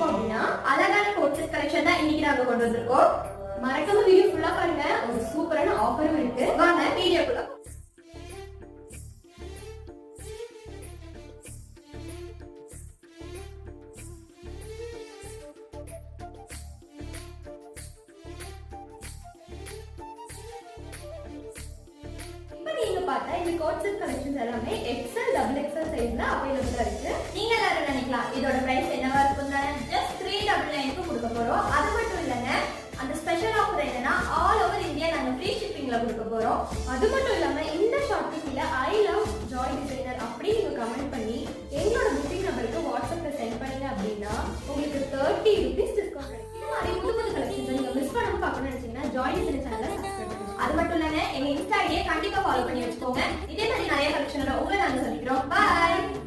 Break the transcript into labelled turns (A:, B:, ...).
A: இருக்கோம் அப்படின்னா அழகான கோட் செட் கலெக்ஷன் தான் இன்னைக்கு நாங்க கொண்டு வந்திருக்கோம். மறக்காம வீடியோ ஃபுல்லா பாருங்க, ஒரு சூப்பரான ஆஃபரும் இருக்கு. வாங்க வீடியோக்குள்ள. நீங்க பார்த்தா இந்த கோட் செட் கலெக்ஷன்ஸ் எல்லாமே XL டபுள் XL சைஸ்ல அவைலபிளா இருக்கு. நீங்க எல்லாரும் நினைக்கலாம் இதோட பிரைஸ் என்னவா இருக்கும்னு. ஜஸ்ட் 399 கொடுக்க போறோம். அது மட்டும் இல்லங்க, அந்த ஸ்பெஷல் ஆஃபர் என்னன்னா ஆல் ஓவர் இந்தியா நாங்க ஃப்ரீ ஷிப்பிங்ல கொடுக்க போறோம். அது மட்டும் இல்லாம